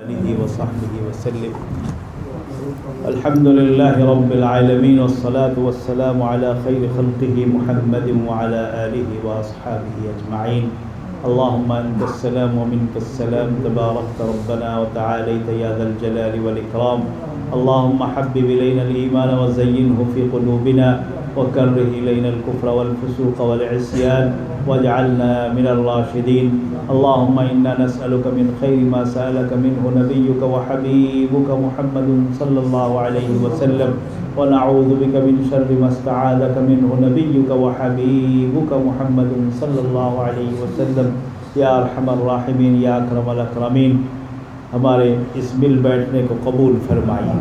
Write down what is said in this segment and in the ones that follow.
آله وصحبه وسلم. الحمد لله رب العالمين والصلاة والسلام على خير خلقه محمد وعلى آله وأصحابه أجمعين. اللهم أنت السلام ومنك السلام تباركت ربنا وتعاليت يا ذا الجلال والإكرام. اللهم حبب إلينا الإيمان وزينه في قلوبنا وكره إلينا الكفر والفسوق والعصيان واجعلنا من الراشدين. اللهم إنا نسألك من خير ما سألك منه نبيك وحبيبك محمد صلى الله عليه وسلم ونعوذ بك من شر ما استعاذك منه نبيك وحبيبك محمد صلى الله عليه وسلم. یا ارحم الراحمین یا اکرم الاکرمین، ہمارے اس مل بیٹھنے کو قبول فرمائیے.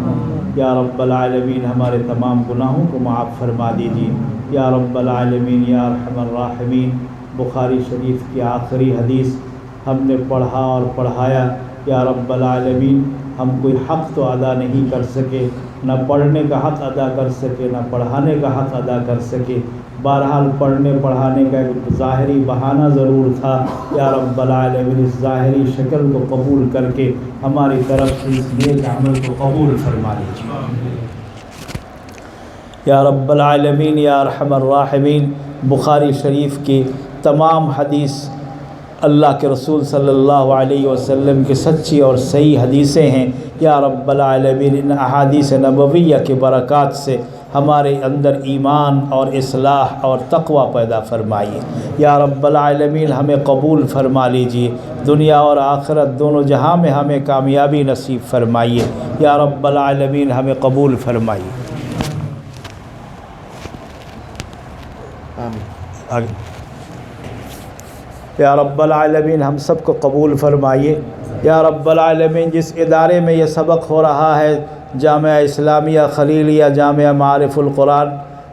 یا رب العالمین ہمارے تمام گناہوں کو معاف فرما دیجیے. یا رب العالمین یا ارحم الراحمین، بخاری شریف کی آخری حدیث ہم نے پڑھا اور پڑھایا. یا رب العالمین ہم کوئی حق تو ادا نہیں کر سکے، نہ پڑھنے کا حق ادا کر سکے نہ پڑھانے کا حق ادا کر سکے. بہرحال پڑھنے پڑھانے کا ایک ظاہری بہانہ ضرور تھا. یا رب العالمین اس ظاہری شکل کو قبول کر کے ہماری طرف سے اس نیک عمل کو قبول فرما لیجیے. یا رب العالمین یا ارحم الراحمین، بخاری شریف کی تمام حدیث اللہ کے رسول صلی اللہ علیہ وسلم کی سچی اور صحیح حدیثیں ہیں. یا رب العالمین ان احادیث نبویہ کی برکات سے ہمارے اندر ایمان اور اصلاح اور تقوی پیدا فرمائیے. یا رب العالمین ہمیں قبول فرما لیجیے. دنیا اور آخرت دونوں جہاں میں ہمیں کامیابی نصیب فرمائیے. یا رب العالمین ہمیں قبول فرمائیے. آمین. یا رب العالمین ہم سب کو قبول فرمائیے. یا رب العالمین جس ادارے میں یہ سبق ہو رہا ہے، جامعہ اسلامیہ خلیلیہ جامعہ معارف القرآن،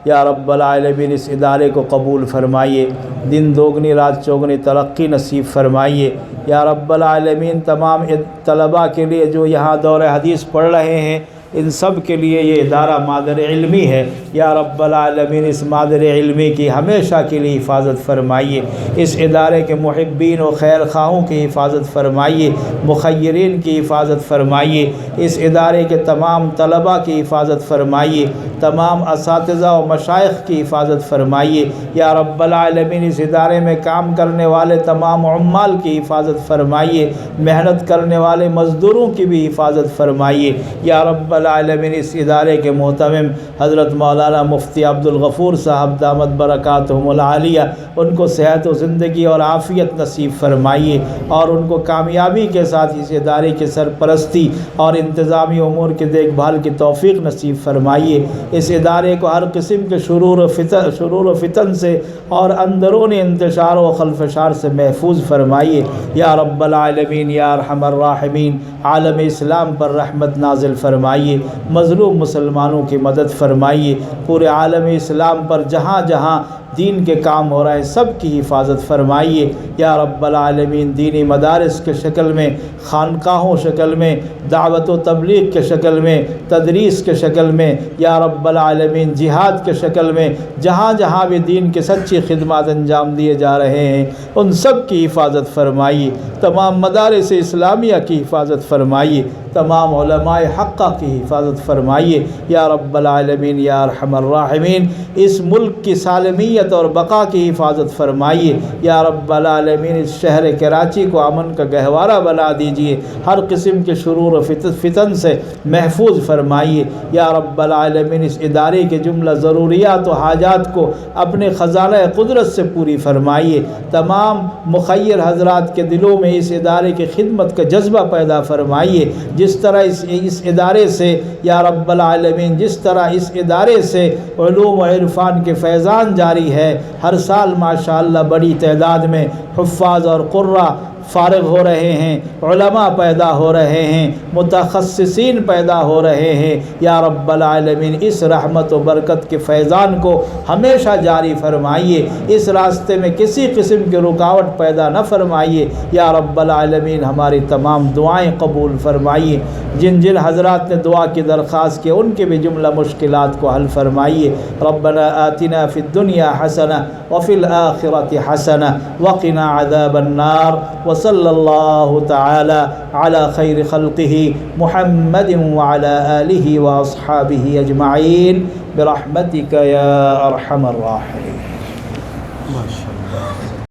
یا رب العالمین اس ادارے کو قبول فرمائیے. دن دوگنی رات چوگنی ترقی نصیب فرمائیے. یا رب العالمین تمام طلباء کے لیے جو یہاں دور حدیث پڑھ رہے ہیں، ان سب کے لیے یہ ادارہ مادر علمی ہے. یا رب العالمین اس مادر علمی کی ہمیشہ کے لیے حفاظت فرمائیے. اس ادارے کے محبین و خیر خواہوں کی حفاظت فرمائیے. مخیرین کی حفاظت فرمائیے. اس ادارے کے تمام طلباء کی حفاظت فرمائیے. تمام اساتذہ و مشائخ کی حفاظت فرمائیے. یا رب العالمین اس ادارے میں کام کرنے والے تمام عمال کی حفاظت فرمائیے. محنت کرنے والے مزدوروں کی بھی حفاظت فرمائیے. یا رب العالمین اس ادارے کے محتمم حضرت مولانا مفتی عبدالغفور صاحب دامت برکاتہم العالیہ، ان کو صحت و زندگی اور عافیت نصیب فرمائیے اور ان کو کامیابی کے ساتھ اس ادارے کی سرپرستی اور انتظامی امور کی دیکھ بھال کی توفیق نصیب فرمائیے. اس ادارے کو ہر قسم کے شرور و فتن سے اور اندرون انتشار و خلفشار سے محفوظ فرمائیے. یا رب العالمین یا ارحم الراحمین عالم اسلام پر رحمت نازل فرمائیے. مظلوم مسلمانوں کی مدد فرمائیے. پورے عالم اسلام پر جہاں جہاں دین کے کام ہو رہے ہیں سب کی حفاظت فرمائیے. یا رب العالمین دینی مدارس کے شکل میں، خانقاہوں شکل میں، دعوت و تبلیغ کے شکل میں، تدریس کے شکل میں، یا رب العالمین جہاد کے شکل میں جہاں جہاں بھی دین کی سچی خدمات انجام دیے جا رہے ہیں ان سب کی حفاظت فرمائیے. تمام مدارس اسلامیہ کی حفاظت فرمائیے. تمام علماء حقہ کی حفاظت فرمائیے. یا رب العالمین یا ارحم الراحمین اس ملک کی سالمیت اور بقا کی حفاظت فرمائیے. یا رب العالمین اس شہر کراچی کو امن کا گہوارہ بنا دیجیے. ہر قسم کے شرور و فتن سے محفوظ فرمائیے. یا رب العالمین اس ادارے کے جملہ ضروریات و حاجات کو اپنے خزانہ قدرت سے پوری فرمائیے. تمام مخیر حضرات کے دلوں میں اس ادارے کی خدمت کا جذبہ پیدا فرمائیے. جس طرح اس ادارے سے یا رب العالمین جس طرح اس ادارے سے علوم و عرفان کے فیضان جاری ہے، ہر سال ماشاءاللہ بڑی تعداد میں حفاظ اور قراء فارغ ہو رہے ہیں، علماء پیدا ہو رہے ہیں، متخصصین پیدا ہو رہے ہیں. یا رب العالمین اس رحمت و برکت کے فیضان کو ہمیشہ جاری فرمائیے. اس راستے میں کسی قسم کی رکاوٹ پیدا نہ فرمائیے. یا رب العالمین ہماری تمام دعائیں قبول فرمائیے. جن جن حضرات نے دعا کی درخواست کی ان کے بھی جملہ مشکلات کو حل فرمائیے۔ ربنا آتنا فی الدنیا حسنہ وفی الآخرۃ حسنہ وقنا عذاب النار، وصلی اللہ تعالی علی خیر خلقہ محمد وعلی آلہ واصحابہ اجمعین برحمتک یا ارحم الراحمین۔